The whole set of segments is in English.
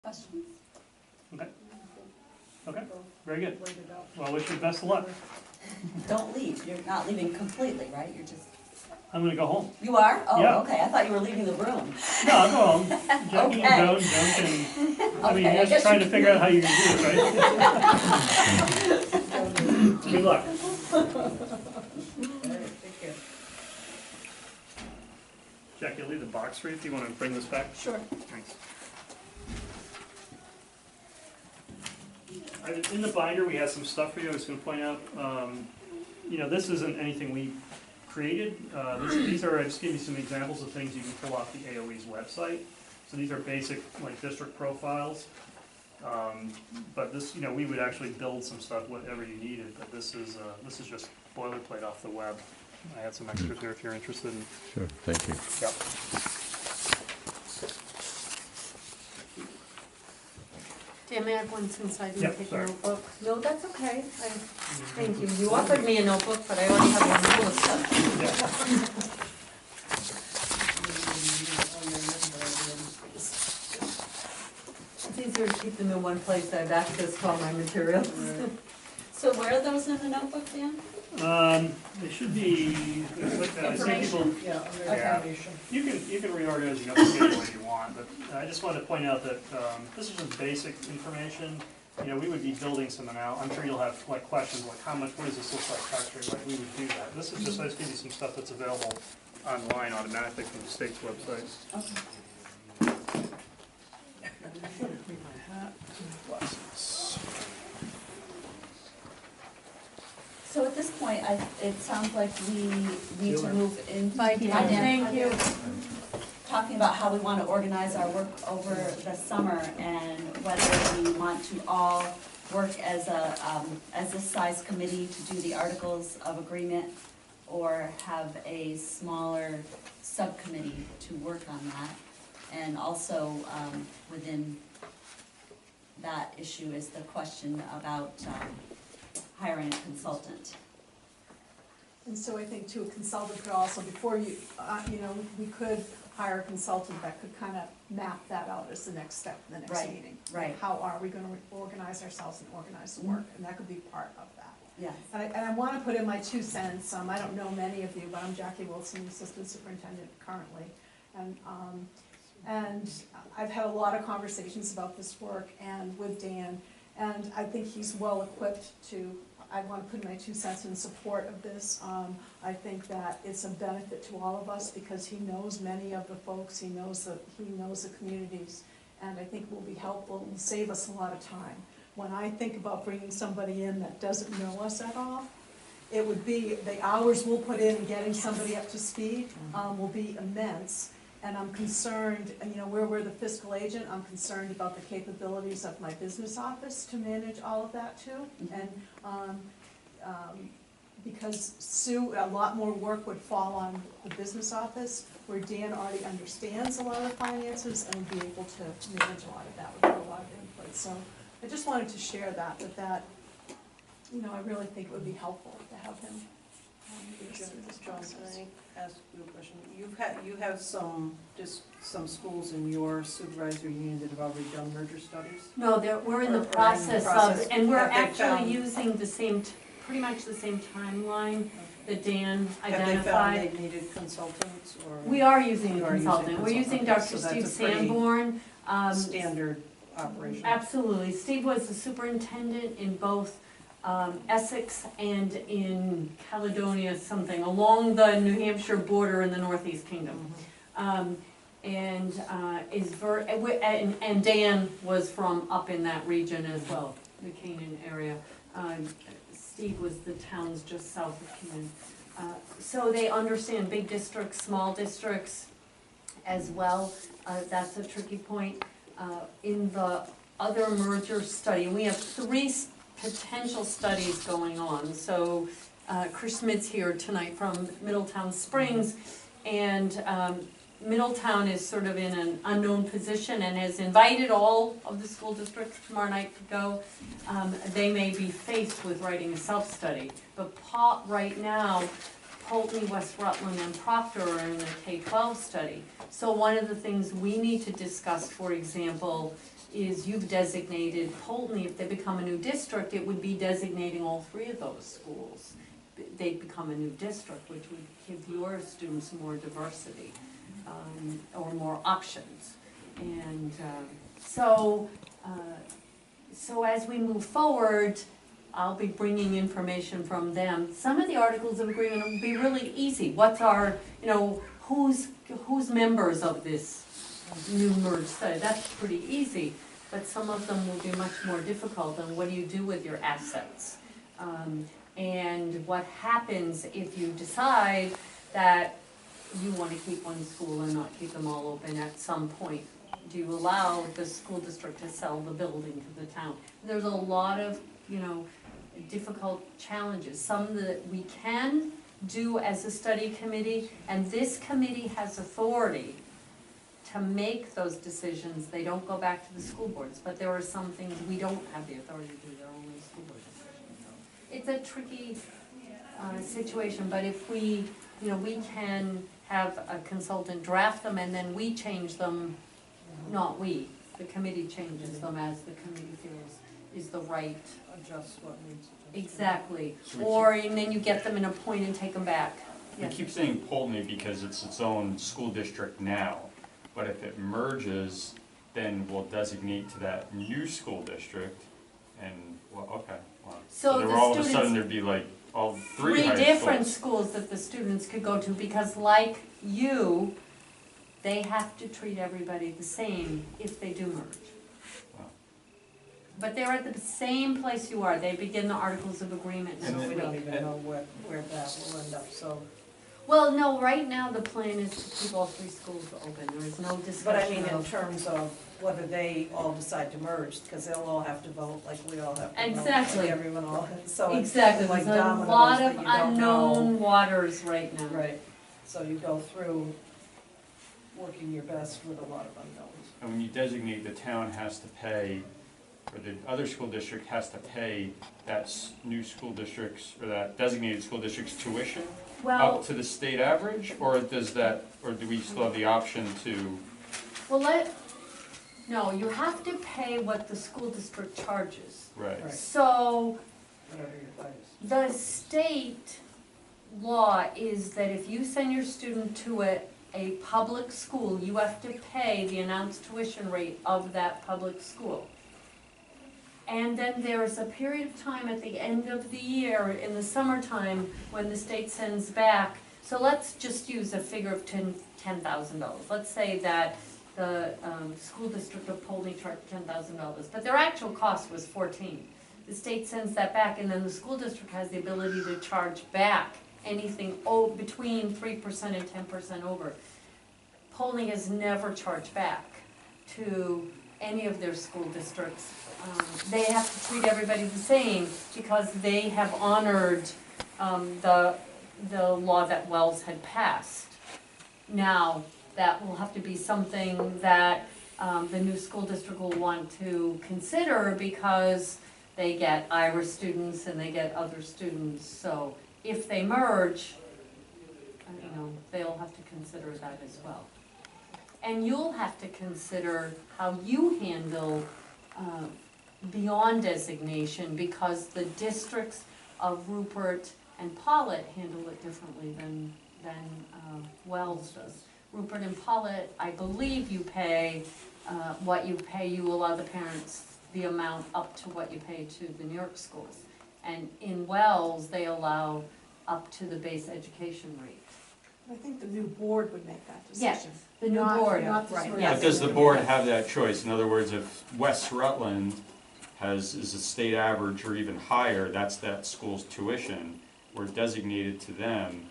Questions? Okay. Okay, very good. Well, wish you the best of luck. Don't leave. You're not leaving completely, right? You're just... I'm gonna go home. You are? Oh, Yeah. okay. I thought you were leaving the room. No, I'll go home. Jackie Okay. and Joan can, I mean, Okay, I you're guess just trying you to figure out how you're gonna do this, right? Good luck. Jackie, I'll leave the box for you if you want to bring this back. Sure. Thanks. In the binder, we have some stuff for you. I was going to point out, you know, this isn't anything we created. These are, I just gave you some examples of things you can pull off the AOE's website. So these are basic, like, district profiles. But this, you know, we would actually build some stuff, whatever you needed. But this is just boilerplate off the web. I had some extras here if you're interested in. Sure, thank you. Yep. Dan, may I have one since I didn't Yep, take a sorry. notebook? No, that's okay. Thank you. You offered me a notebook, but I already have one full of stuff. It's easier to keep them in one place. I have access to all my materials. So where are those in the notebook, Dan? They should be, I see people, Yeah, Yeah. information. you can reorganize your notes any way you want, but I just wanted to point out that this is just basic information. You know, we would be building some amount. I'm sure you'll have like questions like how much, what does this look like texturing? Like we would do that. This is just, I just give you some stuff that's available online automatically from the state's website. Okay. So at this point, it sounds like we need to move into. Bye, Dan. Thank you. Talking about how we want to organize our work over the summer and whether we want to all work as this size committee to do the articles of agreement or have a smaller subcommittee to work on that. And also within that issue is the question about hiring a consultant. And so I think too, a consultant could also, before you, you know, we could hire a consultant that could kind of map that out as the next step, in the next Right, meeting. right. How are we gonna organize ourselves and organize the work, and that could be part of that. Yes. And I wanna put in my 2 cents, I don't know many of you, but I'm Jackie Wilson, Assistant Superintendent currently. And I've had a lot of conversations about this work and with Dan, and I think he's well equipped to, I want to put my 2 cents in support of this. I think that it's a benefit to all of us because he knows many of the folks, he knows the communities, and I think will be helpful and save us a lot of time. When I think about bringing somebody in that doesn't know us at all, it would be, the hours we'll put in getting somebody up to speed will be immense. And I'm concerned, you know, where we're the fiscal agent, I'm concerned about the capabilities of my business office to manage all of that too. And because Sue, a lot more work would fall on the business office, where Dan already understands a lot of the finances and would be able to manage a lot of that, would have a lot of input. So I just wanted to share that, you know, I really think it would be helpful to have him lead us through this John, process. can I ask you a question? You have some schools in your supervisory union that have already done merger studies? No, we're in the process of, and we're actually using the same, pretty much the same timeline that Dan Have they found identified. they needed consultants or? We are using You a are using consultant. We're using consultant. Dr. So Steve that's a pretty Sanborn. Standard operation? Absolutely. Steve was the superintendent in both Essex and in Caledonia something, along the New Hampshire border in the Northeast Kingdom. And Dan was from up in that region as well, the Canaan area. Steve was the towns just south of Canaan. So they understand big districts, small districts as well. That's a tricky point. In the other merger study, and we have 3 potential studies going on. So Chris Schmidt's here tonight from Middletown Springs, and Middletown is sort of in an unknown position and has invited all of the school districts tomorrow night to go. They may be faced with writing a self-study, but right now, Pulteney, West Rutland, and Proctor are in a K-12 study. So one of the things we need to discuss, for example, is you've designated Poultney, if they become a new district, it would be designating all three of those schools. They'd become a new district, which would give your students more diversity, or more options. And so as we move forward, I'll be bringing information from them. Some of the articles of agreement will be really easy. What's our, who's members of this new merged study? That's pretty easy. But some of them will be much more difficult. And what do you do with your assets? And what happens if you decide that you want to keep one school and not keep them all open at some point? Do you allow the school district to sell the building to the town? There's a lot of, difficult challenges. Some that we can do as a study committee, and this committee has authority to make those decisions. They don't go back to the school boards, but there are some things we don't have the authority to do. They're only school board decisions. So it's a tricky situation, but if we, we can have a consultant draft them and then we change them, not we, the committee changes them as the committee feels is the right. Adjust what needs adjusted. Exactly, So and then you get them in a point and take them back. we Yes. keep saying Poultney because it's its own school district now, but if it merges, then we'll designate to that new school district, and, well, okay, wow. So then the all of a sudden students- there'd be like all three Three high different schools. schools that the students could go to, because like you, they have to treat everybody the same if they do merge. Wow. But they're at the same place you are, they begin the articles of agreement So next we week. don't even know where that will end up, so. Well, no, right now the plan is to keep all three schools open, there is no But I discussion mean, in of. terms of whether they all decide to merge, because they'll all have to vote like we all have to vote. Exactly. Like everyone all, so it's Exactly, like there's a dominoes lot that of you don't know. unknown waters right now. Right, so you go through working your best with a lot of unknowns. And when you designate, the town has to pay, or the other school district has to pay that new school district's, or that designated school district's tuition Well, up to the state average, or does that, or do we still have the option to? no, you have to pay what the school district charges. Right. Right. So, Whatever your fight is. the state law is that if you send your student to a public school, you have to pay the announced tuition rate of that public school. And then there's a period of time at the end of the year, in the summertime, when the state sends back, so let's just use a figure of $10,000. Let's say that the school district of Poultney charged $10,000, but their actual cost was $14,000. The state sends that back, and then the school district has the ability to charge back anything between 3% and 10% over. Poultney has never charged back to any of their school districts. They have to treat everybody the same because they have honored the law that Wells had passed. Now, that will have to be something that the new school district will want to consider because they get Irish students and they get other students. So if they merge, they'll have to consider that as well. And you'll have to consider how you handle beyond designation, because the districts of Rupert and Pollitt handle it differently than Wells does. Rupert and Pollitt, I believe you pay what you pay, you allow the parents the amount up to what you pay to the New York schools. And in Wells, they allow up to the base education rate. I think the new board would make that Yes, decision. the new Not- board, not the right, sort yes. But does the board have that choice? In other words, if West Rutland is a state average or even higher, that's that school's tuition, we're designated to them,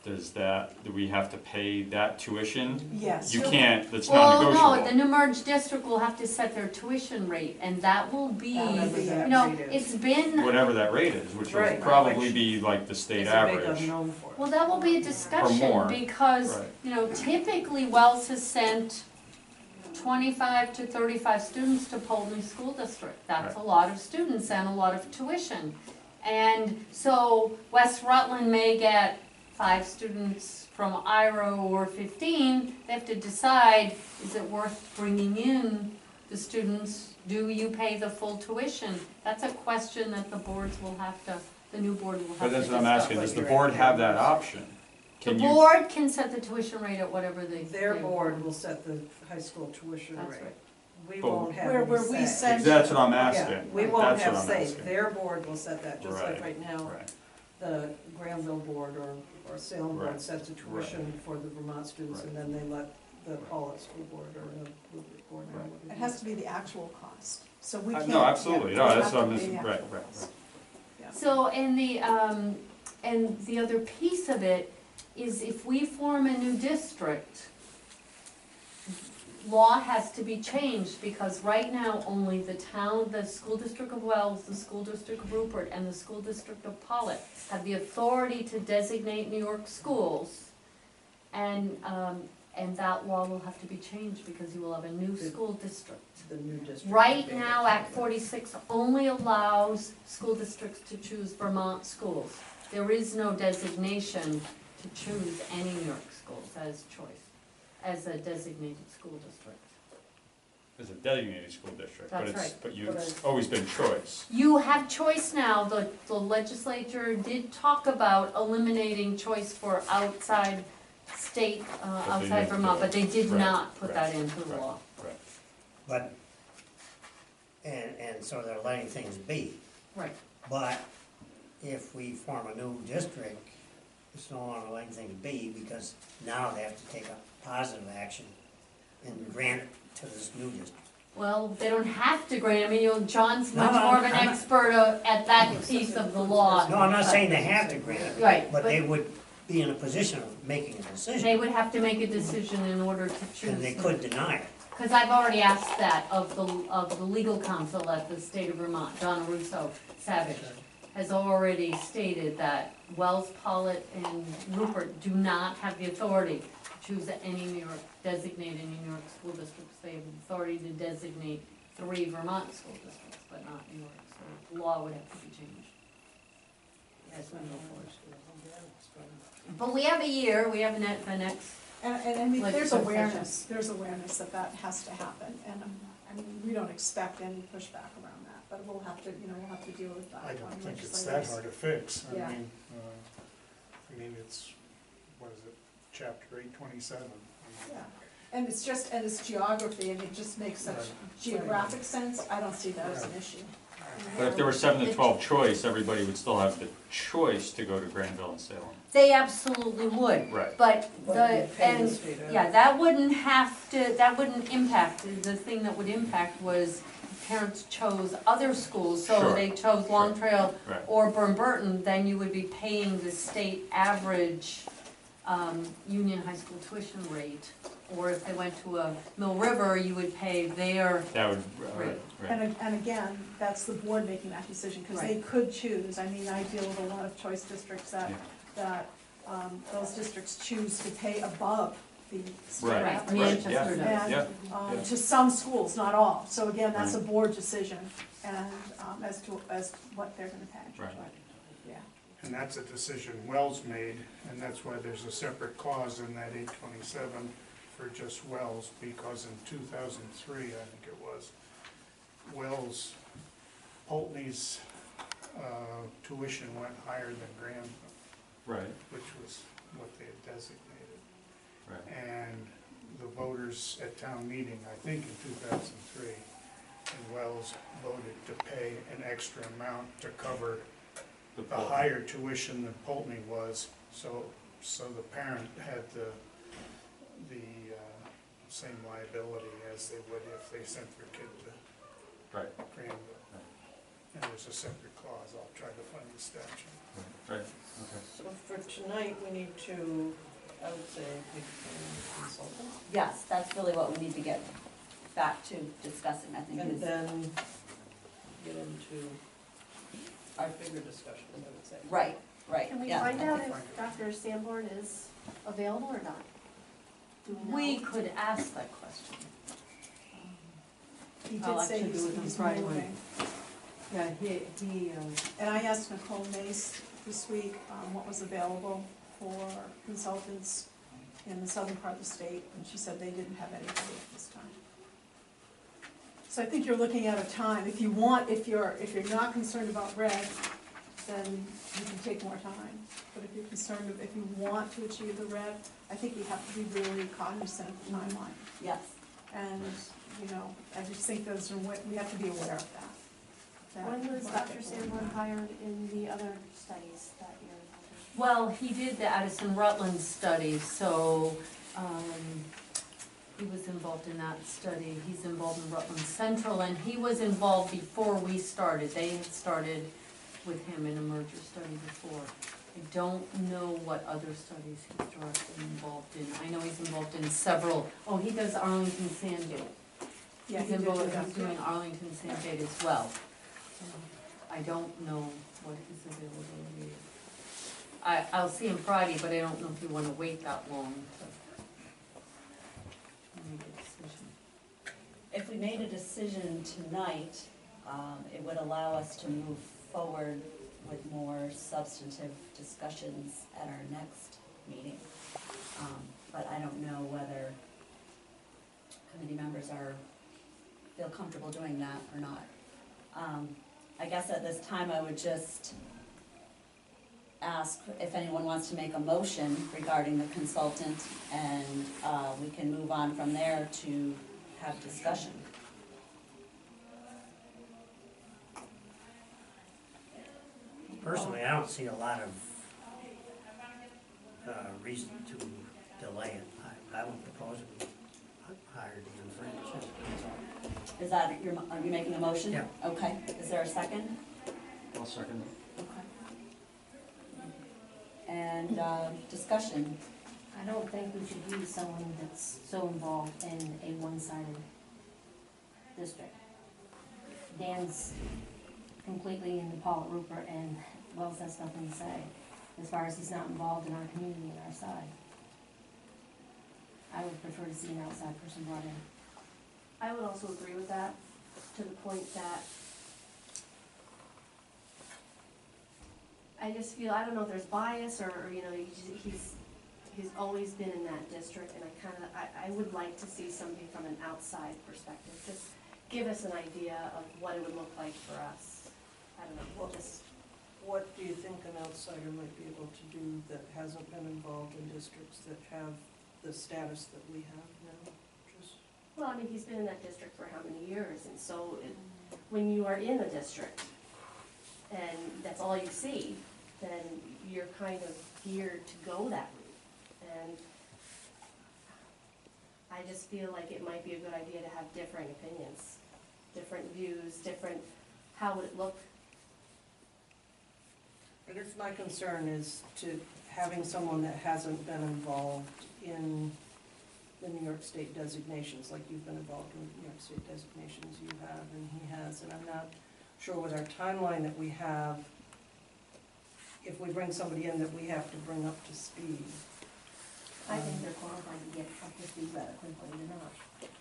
do we have to pay that tuition? Yes. You can't, that's Well, non-negotiable. no, the new merged district will have to set their tuition rate, and that will be, Whatever that rate is. it's been, Whatever that rate is, which will Right. probably be like the state It's a big average. unknown for us. well, that will be a discussion, more, because, right. typically Wells has sent 25 to 35 students to Poultney School District. That's a Right. lot of students and a lot of tuition. And so West Rutland may get 5 students from IRO or 15. They have to decide, is it worth bringing in the students, do you pay the full tuition? That's a question that the boards will have to, the new board will have to But that's discuss. what I'm asking, does the board have that option? The Can you, board can set the tuition rate at whatever they. Their board will set the high school tuition rate. That's right. We But- won't have Where any we say. send- that's what I'm Yeah, asking. we won't That's have what I'm say, asking. their board will set that, just like Right, right now, Right, the Granville board or Salem board Right, sets a tuition for the Vermont students, and then they let the Paulette school board or the Woodward board know Right. what It has to be the actual cost, so we can't. no, absolutely, yeah, no, we that's have what to I'm pay missing, the right, actual right, cost. right. So, and the other piece of it is if we form a new district, law has to be changed, because right now, only the town, the school district of Wells, the school district of Rupert, and the school district of Pollitt have the authority to designate New York schools. And that law will have to be changed, because you will have a new school district. the new district. Right will be now, able to Act do that. 46 only allows school districts to choose Vermont schools. There is no designation to choose any New York schools as choice, as a designated school district. It's a designated school district, but That's it's, right. but But it's always been choice. You have choice now. The legislature did talk about eliminating choice for outside state, they outside didn't Vermont, do it. but they did Right, not put right, that into the right. law. Right. But, and so they're letting things be. Right. But if we form a new district, it's no longer letting things be, because now they have to take a positive action and grant it to this new district. Well, they don't have to grant, I mean, John's No, much no, more of an I'm not- expert at that piece of the law. No, I'm not saying they have to grant it, Right, but they would be in a position of making a they decision, would have to make a decision in order to choose. and they could deny it. Because I've already asked that of the legal counsel at the state of Vermont, Donna Russo Savage, has already stated that Wells, Pollitt, and Rupert do not have the authority to choose any New York, designated New York school districts. They have the authority to designate 3 Vermont school districts, but not New York, so the law would have to be changed. As we move forward. But we have a year, we have the next, And I mean, Like there's session. awareness that that has to happen, and I mean, we don't expect any pushback around that, but we'll have to, we'll have to deal with that. I don't on think it's that legislators. hard to fix. Yeah. I mean, it's, what is it, chapter 827. Yeah, and it's just, and it's geography, and it just makes such Right. geographic sense, I don't see that as an issue. But if there were 7 to 12 choice, everybody would still have the choice to go to Granville and Salem. they absolutely would. Right. But But the, you pay the and, state aid. yeah, that wouldn't have to, that wouldn't impact, the thing that would impact was parents chose other schools, so Sure, they chose Long Trail Right. or Burton, then you would be paying the state average, Union High School tuition rate. Or if they went to a Mill River, you would pay their, That would, right, right. And again, that's the board making that decision, because they Right. could choose, I mean, I deal with a lot of choice districts Yeah. that those districts choose to pay above the state Right, right, average. Manchester yeah. does. And, Yeah, yeah. to some schools, not all, so again, that's a Right. board decision, and, as what they're gonna pay. Right. Yeah, And that's a decision Wells made, and that's why there's a separate clause in that 827 for just Wells, because in 2003, I think it was, Wells, Pulteney's tuition went higher than Granville, Right, which was what they had designated. right. And the voters at town meeting, I think in 2003, and Wells voted to pay an extra amount to cover the Pulteney. higher tuition than Pulteney was, so the parent had the same liability as they would if they sent their kid to Right, Granville. And there's a separate clause, I'll try to find the statute. right, okay. So for tonight, we need to, I would say, pick a consultant, Yes, that's really what we need to get back to discussing, I think and is, then get into our bigger discussion, I would say. right, Can we yeah. find out if Dr. Sanborn is available or not? Do we know? We could ask that question. he I'll did say actually do it on he's Friday moving. Yeah, he, And I asked Nicole Mace this week, what was available for consultants in the southern part of the state, and she said they didn't have anybody at this time. So I think you're looking at a time, if you want, if you're not concerned about red, then you can take more time. But if you're concerned, if you want to achieve the red, I think we have to be really cognizant of the timeline. Yes. And, you know, I just think we have to be aware of that. When was Dr. Sanborn hired in the other studies that year? Well, he did the Addison Rutland study, so, he was involved in that study. He's involved in Rutland Central, and he was involved before we started. They had started with him in a merger study before. I don't know what other studies he's directly involved in. I know he's involved in several. Oh, he does Arlington Sandgate. Yeah, He's he did involved, do that. he's doing Arlington Sandgate as well. I don't know what his availability is. I'll see him Friday, but I don't know if you wanna wait that long to make a decision. If we made a decision tonight, it would allow us to move forward with more substantive discussions at our next meeting. But I don't know whether committee members feel comfortable doing that or not. I guess at this time I would just ask if anyone wants to make a motion regarding the consultant, and we can move on from there to have discussion. Personally, I don't see a lot of reason to delay it. I would propose we hire Dan French. Is that, are you making a motion? Yeah. Okay, is there a second? I'll second Okay. And discussion, I don't think we should use someone that's so involved in a one-sided district. Dan's completely into Paul Rupert, and Wells has nothing to say, as far as he's not involved in our community and our side. I would prefer to see an outside person brought in. I would also agree with that, to the point that I just feel, I don't know if there's bias or, you know, he's always been in that district, and I would like to see somebody from an outside perspective, just give us an idea of what it would look like for us. I don't know, What do you think an outsider might be able to do that hasn't been involved in districts that have the status that we have now? well, I mean, he's been in that district for how many years, and so when you are in the district, and that's all you see, then you're kind of geared to go that route. And I just feel like it might be a good idea to have differing opinions, different views, different, how would it look? But if my concern is to having someone that hasn't been involved in the New York State designations, like you've been involved in New York State designations, you have, and he has, and I'm not sure with our timeline that we have, if we bring somebody in that we have to bring up to speed. I think they're qualified to get up to speed rather quickly, they're not.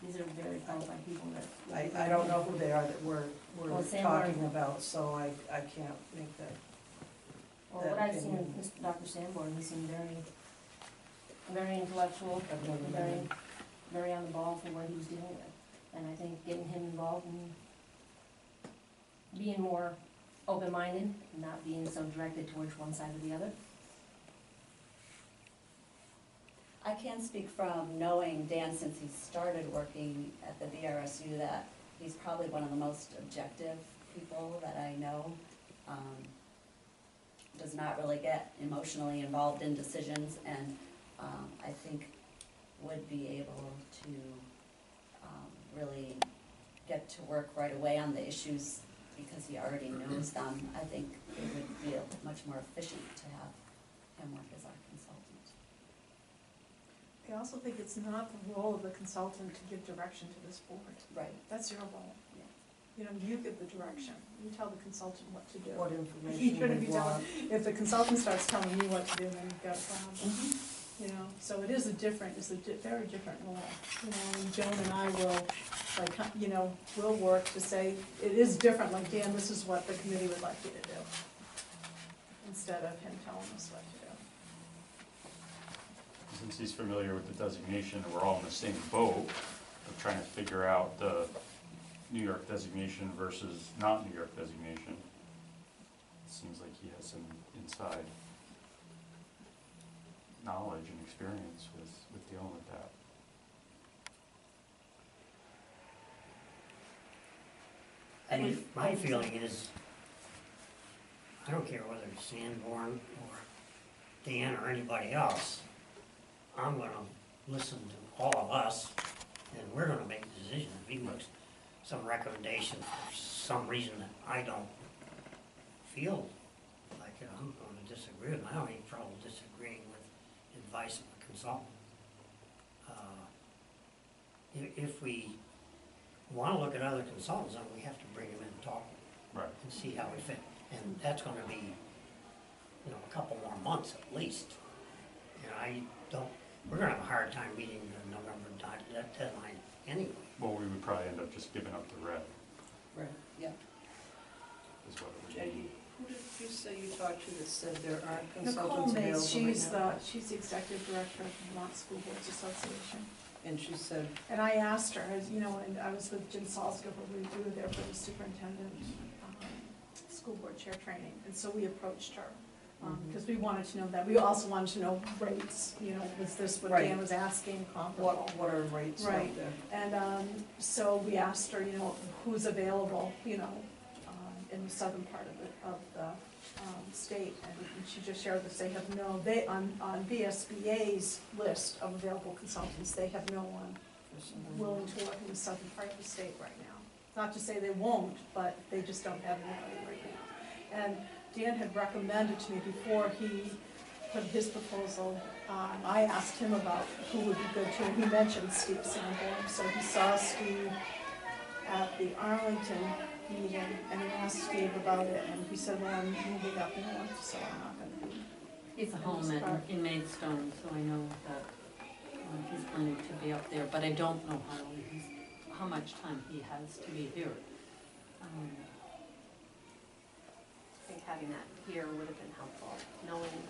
These are very qualified people that. I don't know who they are that we're Well, Sanborn- talking about, so I can't make that. Well, what I've seen of Dr. Sanborn, he seemed very intellectual, I've never met very, him. very on the ball for what he was dealing with. And I think getting him involved and being more open-minded, not being so directed towards one side or the other. I can speak from knowing Dan since he started working at the VRSU that he's probably one of the most objective people that I know. Does not really get emotionally involved in decisions, and I think would be able to really get to work right away on the issues because he already knows them. I think it would be much more efficient to have him work as our consultant. I also think it's not the role of the consultant to give direction to this board. Right. That's your role. Yeah. You know, you give the direction. You tell the consultant what to do. What You information shouldn't we be telling, want. if the consultant starts telling you what to do, then you've got a problem. You know, so it is very different role. You know, and Joan and I will, like, you know, we'll work to say, it is different, like, Dan, this is what the committee would like you to do. Instead of him telling us what to do. Since he's familiar with the designation, and we're all in the same boat of trying to figure out the New York designation versus not New York designation. It seems like he has some inside knowledge and experience with dealing with that. I mean, my feeling is, I don't care whether it's Sanborn or Dan or anybody else, I'm gonna listen to all of us, and we're gonna make a decision. If he makes some recommendation for some reason that I don't feel like it, I'm gonna disagree with him. I don't have any trouble disagreeing with advice of a consultant. If we wanna look at other consultants, then we have to bring them in and talk Right. and see how we fit. And that's gonna be, you know, a couple more months at least. And I don't, we're gonna have a hard time meeting the November that deadline anyway. Well, we would probably end up just giving up the red, Right, yeah. is what it would Jay, be. who did you say you talked to that said there aren't Nicole consultants available Mays, right now? she's the executive director of the Vermont School Boards Association. And she said, And I asked her, as you know, and I was with Jim Salzgill, we were there for the superintendent, school board chair training, and so we approached her. Because we wanted to know that, we also wanted to know rates, you know, was this what Right. Dan was asking, comparable? what are rates out Right. there? And so we asked her, you know, who's available, you know, in the southern part of the state, and she just shared this, they have no, on VSBA's list of available consultants, they have no one willing to work in the southern part of the state right now. Not to say they won't, but they just don't have anybody right now. And Dan had recommended to me before he put his proposal on, I asked him about who would be good too, and he mentioned Steve Sanborn, so he saw Steve at the Arlington meeting, and he asked Steve about it, and he said, well, I'm moving up north, so I'm not gonna be. He's a home in Maidstone, so I know that he's planning to be up there, but I don't know how much time he has to be here. I think having that here would have been helpful, knowing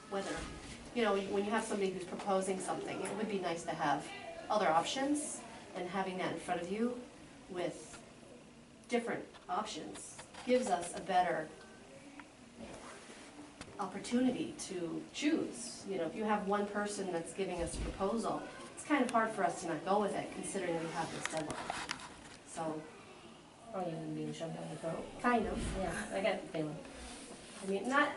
whether, you know, when you have somebody who's proposing something, it would be nice to have other options, and having that in front of you with different options gives us a better opportunity to choose. You know, if you have one person that's giving us a proposal, it's kind of hard for us to not go with it, considering we have this deadline. So, Or even being shoved down the throat. kind of, yeah, I got the feeling. I mean, not,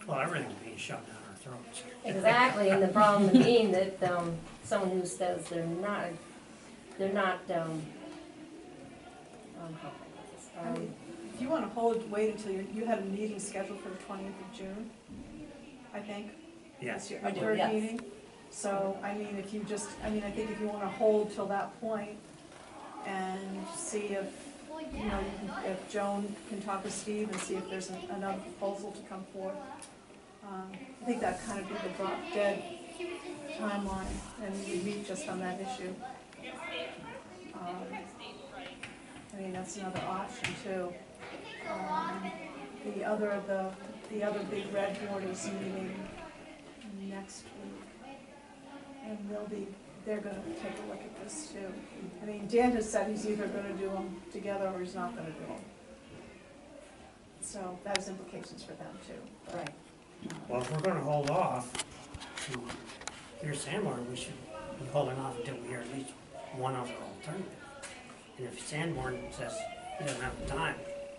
Well, everything's being shoved down our throats. Exactly, and the problem being that, someone who says they're not, how can I put this? If you wanna wait until you had a meeting scheduled for the 20th of June, I think. Yes. That's your I do, third yes. meeting. So, I mean, if you just, I think if you wanna hold till that point and see if, you know, if Joan can talk with Steve and see if there's another proposal to come forth. I think that kind of be the drop dead timeline, and we meet just on that issue. I mean, that's another option too. The other big red board is meeting next week. And they're gonna take a look at this too. I mean, Dan has said he's either gonna do them together or he's not gonna do them. So that has implications for them too. Right. Well, if we're gonna hold off to hear Sanborn, we should be holding off until we hear at least one other alternative. And if Sanborn says he doesn't have the time,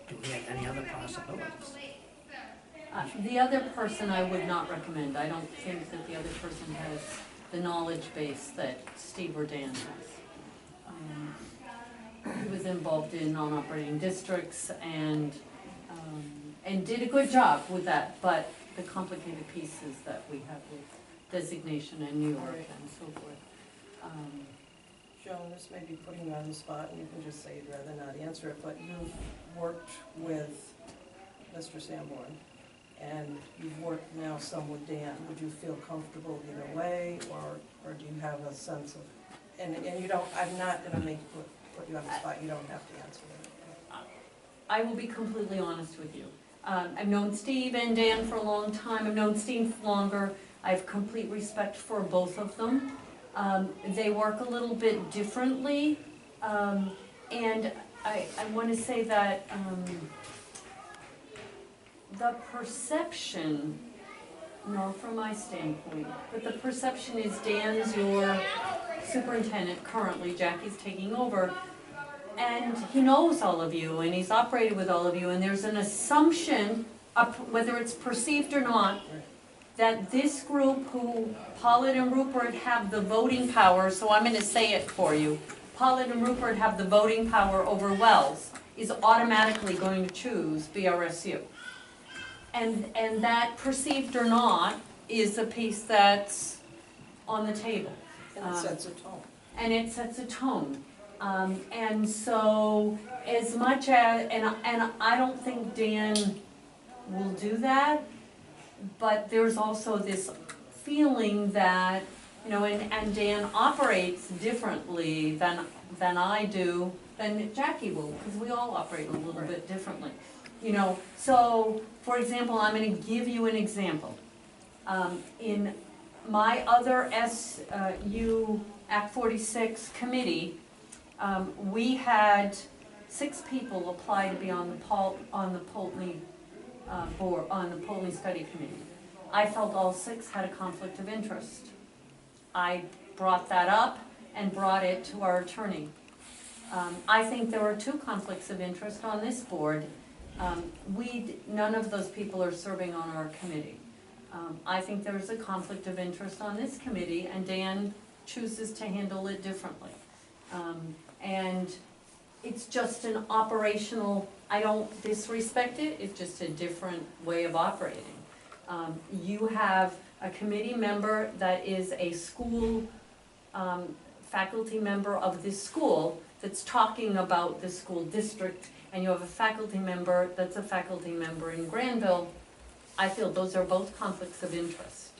do we have any other possibilities? The other person I would not recommend. I don't think that the other person has the knowledge base that Steve or Dan has. He was involved in non-operating districts and did a good job with that, but the complicated pieces that we have with designation in New York and so forth. Joan, this may be putting you on the spot, and you can just say you'd rather not answer it, but you've worked with Mr. Sanborn, and you've worked now some with Dan. Would you feel comfortable either way, or do you have a sense of, and you don't, I'm not gonna put you on the spot, you don't have to answer that. I will be completely honest with you. I've known Steve and Dan for a long time. I've known Steve longer. I have complete respect for both of them. They work a little bit differently And I wanna say that, the perception, no, from my standpoint, but the perception is Dan's your superintendent currently, Jackie's taking over, and he knows all of you, and he's operated with all of you, and there's an assumption, whether it's perceived or not, that this group who Paulette and Rupert have the voting power, so I'm gonna say it for you, Paulette and Rupert have the voting power over Wells, is automatically going to choose BRSU. And that, perceived or not, is a piece that's on the table. And it sets a tone. And it sets a tone. And so, as much as, and I don't think Dan will do that, but there's also this feeling that, you know, and Dan operates differently than I do, than Jackie will, because we all operate a little bit differently. You know, so, for example, I'm gonna give you an example. In my other SU Act 46 committee, we had 6 people apply to be on the Polteny board, on the Polteny Study Committee. I felt all 6 had a conflict of interest. I brought that up and brought it to our attorney. I think there are 2 conflicts of interest on this board. None of those people are serving on our committee. I think there's a conflict of interest on this committee, and Dan chooses to handle it differently. And it's just an operational, I don't disrespect it, it's just a different way of operating. You have a committee member that is a school, faculty member of this school that's talking about the school district, and you have a faculty member that's a faculty member in Granville. I feel those are both conflicts of interest.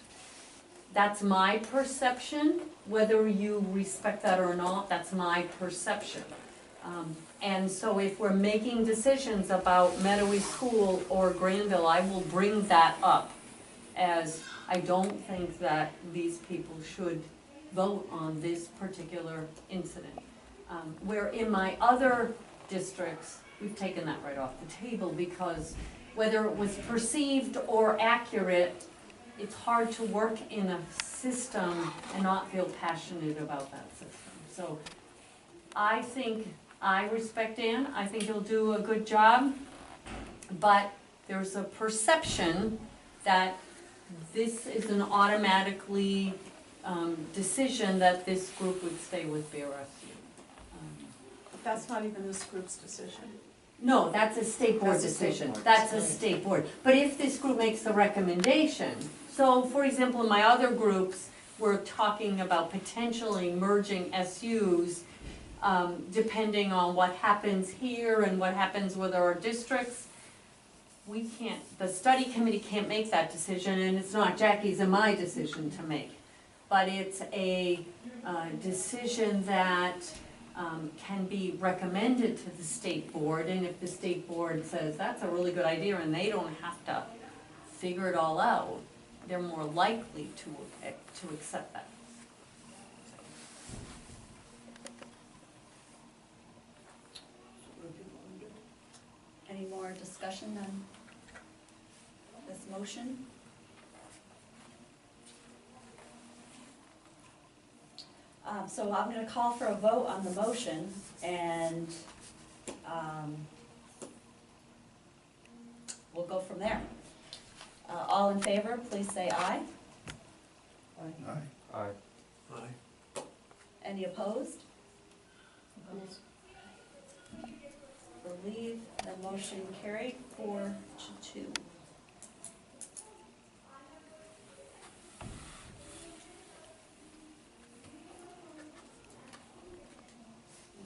That's my perception, whether you respect that or not, that's my perception. And so if we're making decisions about Meadowy School or Granville, I will bring that up, as I don't think that these people should vote on this particular incident. Where in my other districts, we've taken that right off the table, because whether it was perceived or accurate, it's hard to work in a system and not feel passionate about that system. So I think, I respect Dan, I think he'll do a good job, but there's a perception that this is an automatically decision that this group would stay with BRSU. But that's not even this group's decision. No, that's a state board That's a state decision, board. that's a state board. But if this group makes the recommendation, so for example, in my other groups, we're talking about potentially merging SUs, depending on what happens here and what happens with our districts. We can't, the study committee can't make that decision, and it's not Jackie's and my decision to make. But it's a decision that can be recommended to the state board, and if the state board says that's a really good idea and they don't have to figure it all out, they're more likely to accept that. Any more discussion on this motion? So I'm gonna call for a vote on the motion, and we'll go from there. All in favor, please say aye. Aye. Any opposed? Believe the motion carried 4-2.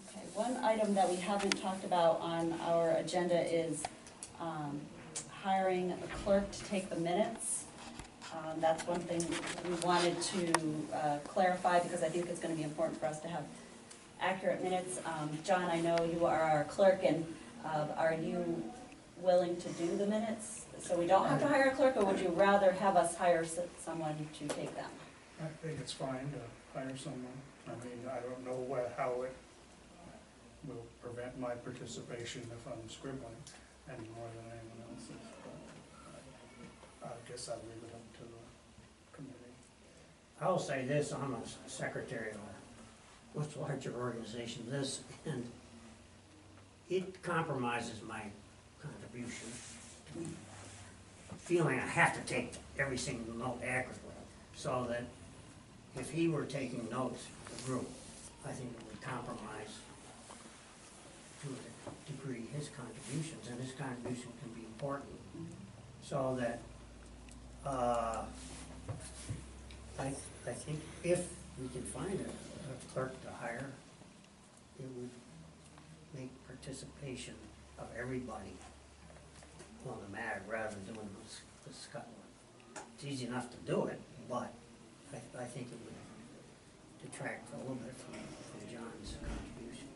Okay, one item that we haven't talked about on our agenda is hiring a clerk to take the minutes. That's one thing we wanted to clarify, because I think it's gonna be important for us to have accurate minutes. John, I know you are our clerk, and are you willing to do the minutes? So we don't have to hire a clerk, or would you rather have us hire someone to take them? I think it's fine to hire someone. I mean, I don't know how it will prevent my participation if I'm scribbling any more than anyone else's, but I guess I'll leave it up to the committee. I'll say this, I'm a secretary of a much larger organization than this, and it compromises my contribution. Feeling I have to take every single note accurately, so that if he were taking notes for the group, I think it would compromise to a degree his contributions, and his contribution can be important. So that, I think if we can find a clerk to hire, it would make participation of everybody on the matter rather than doing the scuttling. It's easy enough to do it, but I think it would detract a little bit from John's contribution.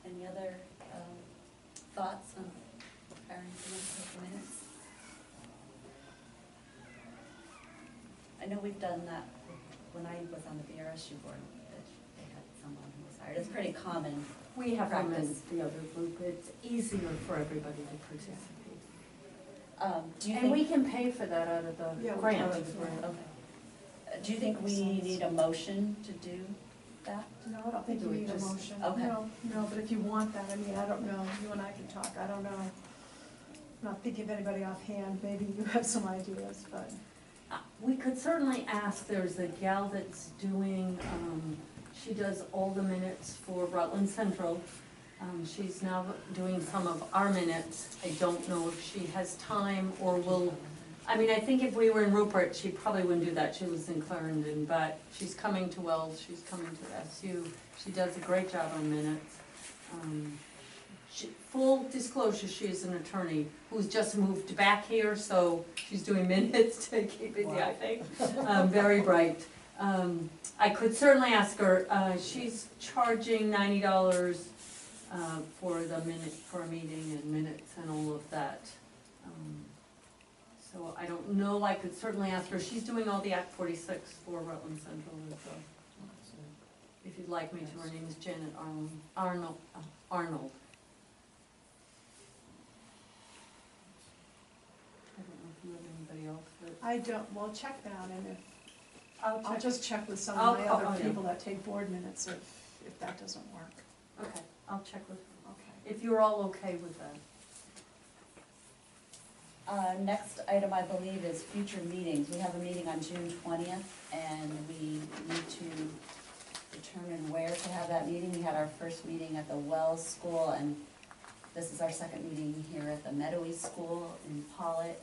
Any other thoughts on hiring someone to take the minutes? I know we've done that when I was on the BRSU board, that they had someone who was hired. It's pretty common. We have them Practice. as the other group, it's easier for everybody to participate. Do you And we think, can pay for that out of the Yeah, we grant. can. okay. Do you think we need a motion to do that? No, I don't think you Do it need a just- motion. okay. No, but if you want that, I mean, I don't know, you and I can talk, I don't know. Not thinking of anybody offhand, maybe you have some ideas, but. We could certainly ask, there's a gal that's doing, she does all the minutes for Rutland Central. She's now doing some of our minutes. I don't know if she has time or will, I mean, I think if we were in Rupert, she probably wouldn't do that. She was in Clarendon, but she's coming to Wells, she's coming to SU. She does a great job on minutes. Full disclosure, she is an attorney who's just moved back here, so she's doing minutes to keep busy, I think. Very bright. I could certainly ask her, she's charging $90 for a meeting and minutes and all of that. So I don't know, I could certainly ask her, she's doing all the Act 46 for Rutland Central as well. So, if you'd like me to, her name is Janet Arnold. I don't know if you have anybody else that. I don't, well, check that, and if, I'll I'll just check with some I'll of my call- other oh, yeah. people that take board minutes if that doesn't work. Okay, I'll check with her, Okay. if you're all okay with that. Next item, I believe, is future meetings. We have a meeting on June 20th, and we need to determine where to have that meeting. We had our first meeting at the Wells School, and this is our second meeting here at the Meadowy School in Pollitt.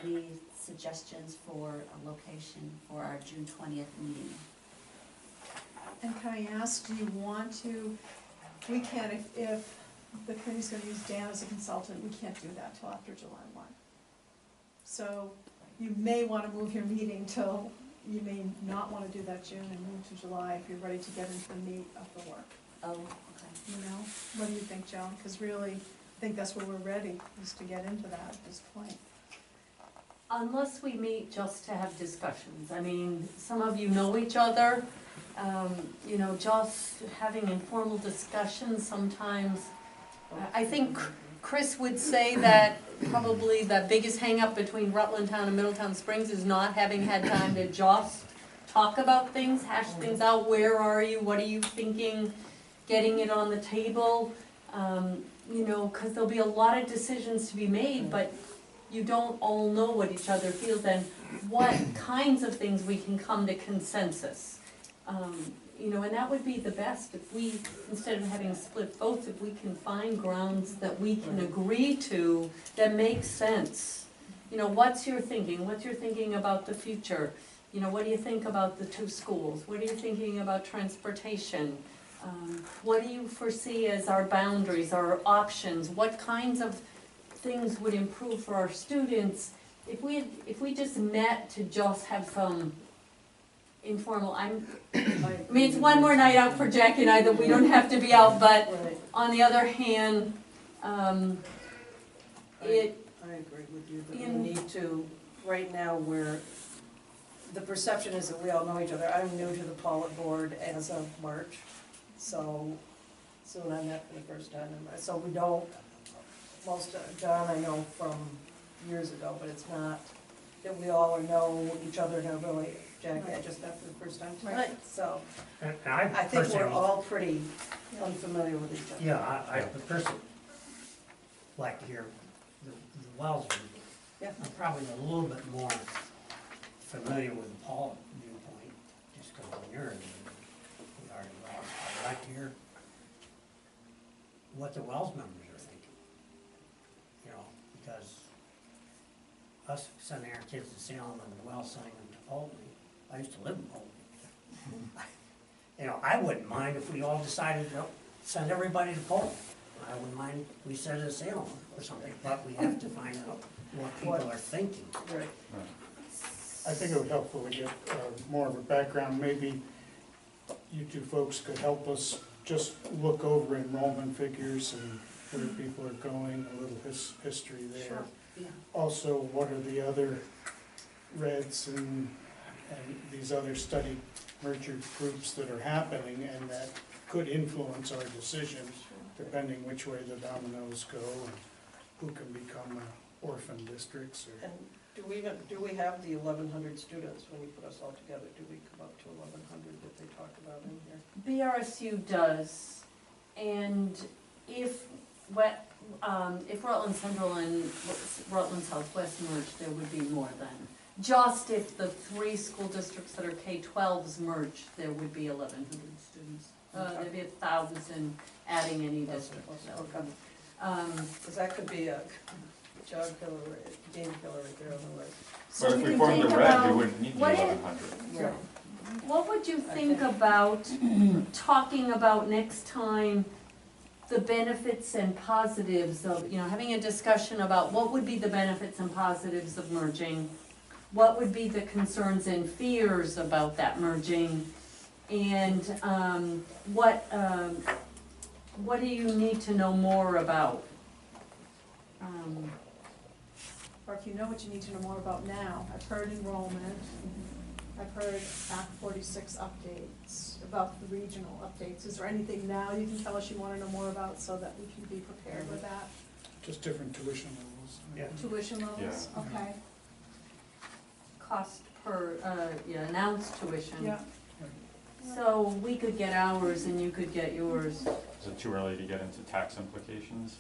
Any suggestions for a location for our June 20th meeting? And can I ask, do you want to, we can't, if the committee's gonna use Dan as a consultant, we can't do that till after July 1. So you may wanna move your meeting till, you may not wanna do that June and move to July if you're ready to get into the meat of the work. Oh, okay. You know, what do you think, Joan? Because really, I think that's where we're ready, is to get into that at this point. Unless we meet just to have discussions. I mean, some of you know each other, you know, just having informal discussions sometimes. I think Chris would say that probably the biggest hang-up between Rutland Town and Middletown Springs is not having had time to just talk about things, hash things out. Where are you? What are you thinking? Getting it on the table. You know, because there'll be a lot of decisions to be made, but you don't all know what each other feels and what kinds of things we can come to consensus. You know, and that would be the best if we, instead of having split votes, if we can find grounds that we can agree to that make sense. You know, what's your thinking? What's your thinking about the future? You know, what do you think about the two schools? What are you thinking about transportation? What do you foresee as our boundaries, our options? What kinds of things would improve for our students? If we just met to just have some informal, I mean, it's one more night out for Jackie and I that we don't have to be out, but on the other hand, I agree with you that we need to, right now, we're the perception is that we all know each other. I'm new to the Pollitt board as of March, so soon I met for the first time. And so we don't, John I know from years ago, but it's not that we all know each other and are really, Jackie, I just met for the first time tonight. Right. So And I think we're personally- all pretty unfamiliar with each other. Yeah, I would personally like to hear the Wells view. Yeah. I'm probably a little bit more familiar with the Paul viewpoint, just because I'm near it regarding Wells. I'd like to hear what the Wells members are thinking. You know, because us sending our kids to Salem and the Wells sending them to Polton, I used to live in Polton. You know, I wouldn't mind if we all decided to send everybody to Polton. I wouldn't mind if we said to Salem or something, but we have to find out what people are thinking. Right. I think it would help if we get more of a background, maybe you two folks could help us just look over enrollment figures and where people are going, a little history there. Sure. Yeah. Also, what are the other REDs and these other study merger groups that are happening and that could influence our decisions, depending which way the dominoes go and who can become orphan districts or. And do we have the 1,100 students when you put us all together? Do we come up to 1,100 that they talk about in here? BRSU does, and if Rutland Central and Rutland Southwest merged, there would be more than. Just if the 3 school districts that are K-12s merged, there would be 1,100 students. There'd be 1,000 adding any district. Because that could be a job killer, game killer right there on the right. But if we we can formed a think red, about we wouldn't need the what if- 1,100. Right. What would you think about talking about next time the benefits and positives of, having a discussion about what would be the benefits and positives of merging? What would be the concerns and fears about that merging? And what do you need to know more about? Or if you know what you need to know more about now, I've heard enrollment, I've heard Act 46 updates, about the regional updates. Is there anything now you can tell us you want to know more about so that we can be prepared with that? Just different tuition levels. Yeah. Tuition levels, Yeah. okay, Cost per, announced tuition. yeah. So we could get ours and you could get yours. Is it too early to get into tax implications?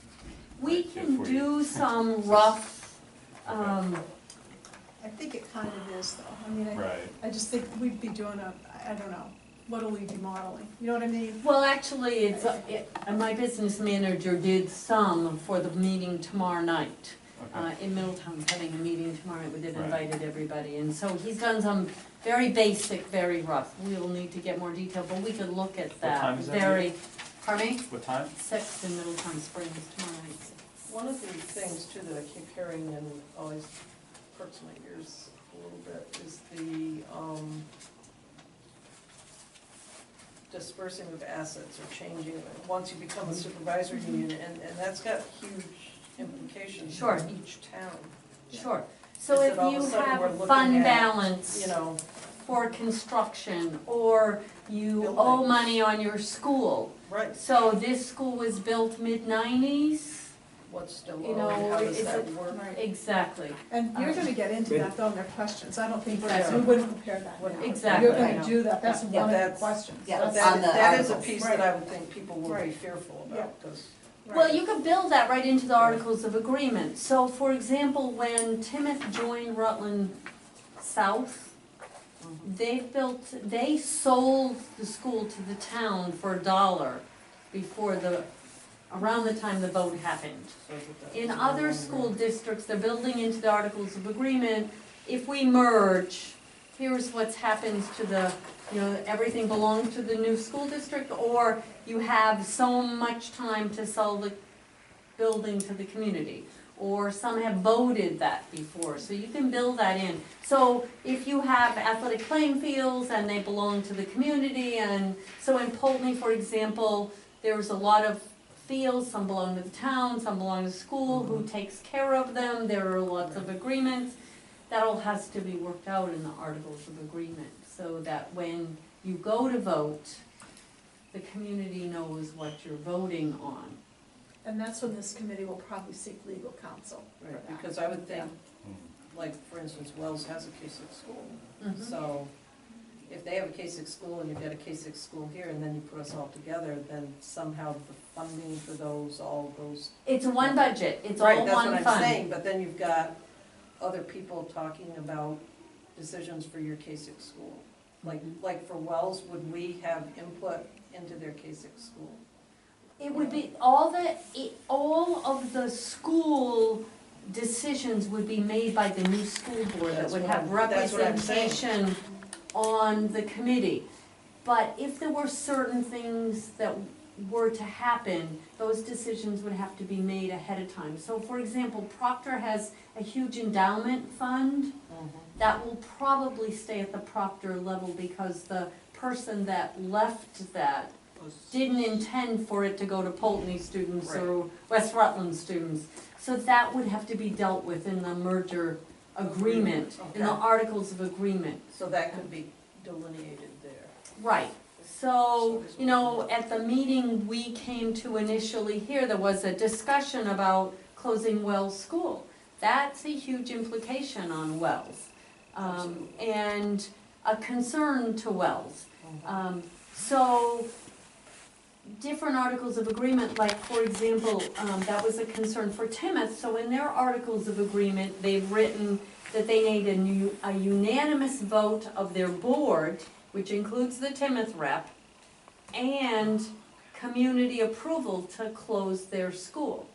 We Like, can if we- do some rough, I think it kind of is though. I mean, Right. I just think we'd be doing I don't know, what'll we be modeling? You know what I mean? well, actually, my business manager did some for the meeting tomorrow night. Okay. In Middletown, having a meeting tomorrow night, we did Right. invited everybody, and so he's done some very basic, very rough. We'll need to get more detail, but we could look at that. time is that Very, pardon me? What time? 6 in Middletown Springs tomorrow night. One of the things too that I keep hearing and always hurts my ears a little bit is the dispersing of assets or changing of it. Once you become a supervisory union, and that's got huge implications Sure. in each town. Sure. So Is if it all of you a sudden we're have looking fund at, balance You know, for construction, or you owe Buildings. money on your school. right, So this school was built mid-90s, what's still You owed, know, how does it's that a- work? Right. exactly, And you're gonna get into that though in their questions. I don't think Right. we wouldn't prepare that now. Exactly. You're gonna do that, that's Yeah, one of the that's- questions. yeah, That's- on the That is a articles. piece Right. that I would think people will be Right. fearful Yeah. about, because, Well, you could build that right into the Articles of Agreement. So, for example, when Timoth joined Rutland South, they sold the school to the town for $1 before around the time the vote happened. In other school districts, they're building into the Articles of Agreement, if we merge, here's what's happens to everything belongs to the new school district, or you have so much time to sell the building to the community. Or some have voted that before, so you can build that in. So if you have athletic playing fields and they belong to the community, and so in Poultney, for example, there's a lot of fields, some belong to the town, some belong to the school, who takes care of them, there are lots of agreements. that all has to be worked out in the Articles of Agreement, so that when you go to vote, the community knows what you're voting on. And that's when this committee will probably seek legal counsel for Right, that. because I would think, Hmm. like, for instance, Wells has a K-6 school. Mhm. So if they have a K-6 school and you've got a K-6 school here, and then you put us all together, then somehow the funding for those all goes. It's one budget, it's all Right, one that's fund. what I'm saying, but then you've got other people talking about decisions for your K-6 school. Like for Wells, would we have input into their K-6 school? It would be, all of the school decisions would be made by the new school board that That's would what have that's what I'm saying. representation on the committee. But if there were certain things that were to happen, those decisions would have to be made ahead of time. So for example, Proctor has a huge endowment fund that will probably stay at the Proctor level because the person that left that didn't intend for it to go to Pulteney students or West Rutland students. So that would have to be dealt with in the merger agreement, in the Okay. Articles of Agreement. So that could be delineated there. Right, so, you know, at the meeting we came to initially here, there was a discussion about closing Wells School. That's a huge implication on Wells, and a concern to Wells. So, different Articles of Agreement, like for example, that was a concern for Timoth, so in their Articles of Agreement, they've written that they need a unanimous vote of their board, which includes the Timoth rep, and community approval to close their school.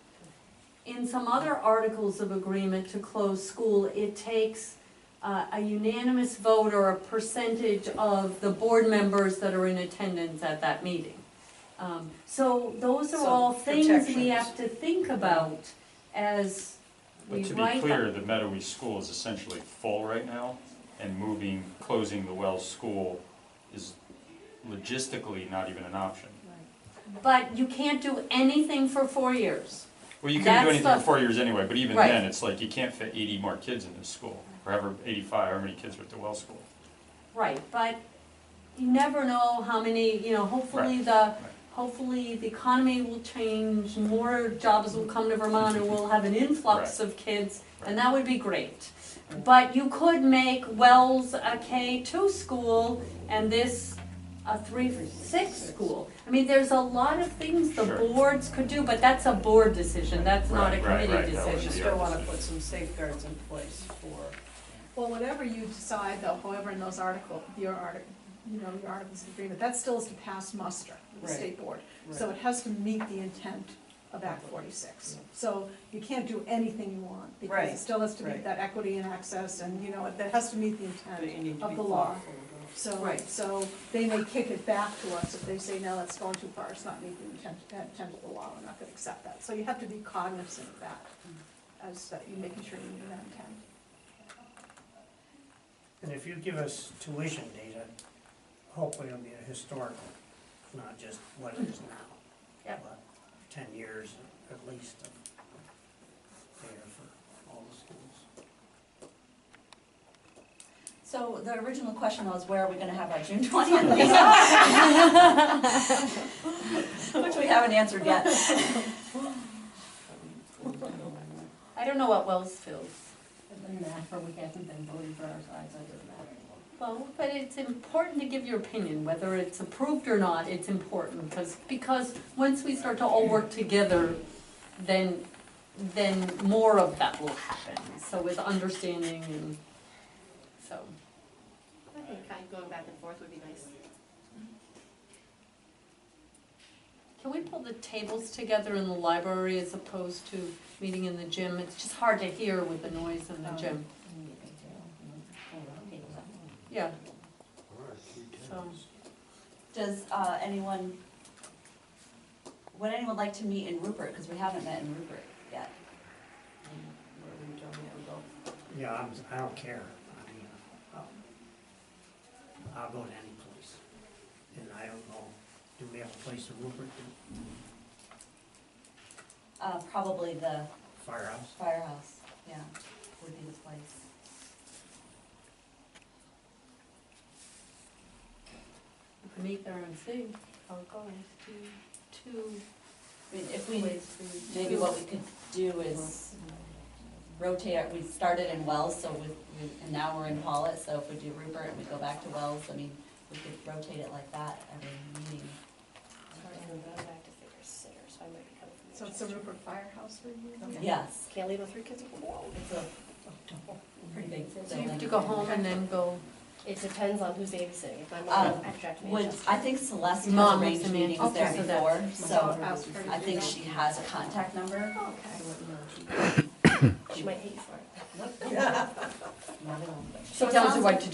In some other Articles of Agreement to close school, it takes a unanimous vote or a percentage of the board members that are in attendance at that meeting. So those are So all things we protections. have to think about as we But to be write clear, them. the Meadowy School is essentially full right now, and closing the Wells School is logistically not even an option. But you can't do anything for 4 years. Well, you couldn't do That's anything for the- 4 years anyway, but even Right. then, it's like you can't fit 80 more kids in this school, or ever 85, however many kids are at the Wells School. Right, but you never know how many, you know, hopefully the economy will change, more jobs will come to Vermont, and we'll have an influx of kids, and that would be great. But you could make Wells a K-2 school and this a 3-6 school. I mean, there's a lot of things the Sure. boards could do, but that's a board decision, that's not a Right, committee right, that would You be decision. still wanna put some safeguards in place for. Well, whatever you decide though, however in those your Articles of Agreement, that still is to pass muster with the Right. state board. So it has to meet the intent of Act 46. So you can't do anything you want, because Right, it still has to meet right. that equity and access, and you know, that has to meet the But you need intent to of be the law. thoughtful about. Right. So they may kick it back to us if they say, no, that's going too far, it's not meeting the intent of the law, we're not gonna accept that. So you have to be cognizant of that, as that you're making sure you meet that intent. And if you give us tuition data, hopefully it'll be a historical, not just what it is now. Yep. But 10 years at least of data for all the schools. So the original question was, where are we gonna have our June 20th meeting? Which we haven't answered yet. I don't know what Wells feels. It doesn't matter, we haven't been voting for our sides, so it doesn't matter. Well, but it's important to give your opinion, whether it's approved or not, it's important, because once we start to all work together, then more of that will happen, so with understanding and, so. I think kind of going back and forth would be nice. Can we pull the tables together in the library as opposed to meeting in the gym? It's just hard to hear with the noise in the gym. Yeah. So, Does would anyone like to meet in Rupert, because we haven't met in Rupert yet? Wherever you tell me to go. Yeah, I don't care. I mean, I'll go to any place. And I don't know, do we have a place in Rupert? Probably the Firehouse? firehouse, yeah, would be the place. meet there and see how it goes. Two I mean, if we, ways to. maybe what we could do is rotate, we started in Wells, so and now we're in Pollitt, so if we do Rupert and we go back to Wells, I mean, we could rotate it like that every meeting. And then back to figure sitter, so I might be coming from the So it's the other Rupert Firehouse for you? Okay. Yes, side. Can't leave the 3 kids alone. it's a pretty big So you building. have to go home and then go, It depends on who's babysitting, if I'm Um, on track to Would, Manchester. I think Celeste Mom has was arranged in meetings Manchester, there so before, that's- so Ask her to I do think that. she has a contact number. She might hate you for it. Not at all. she tells you what to do.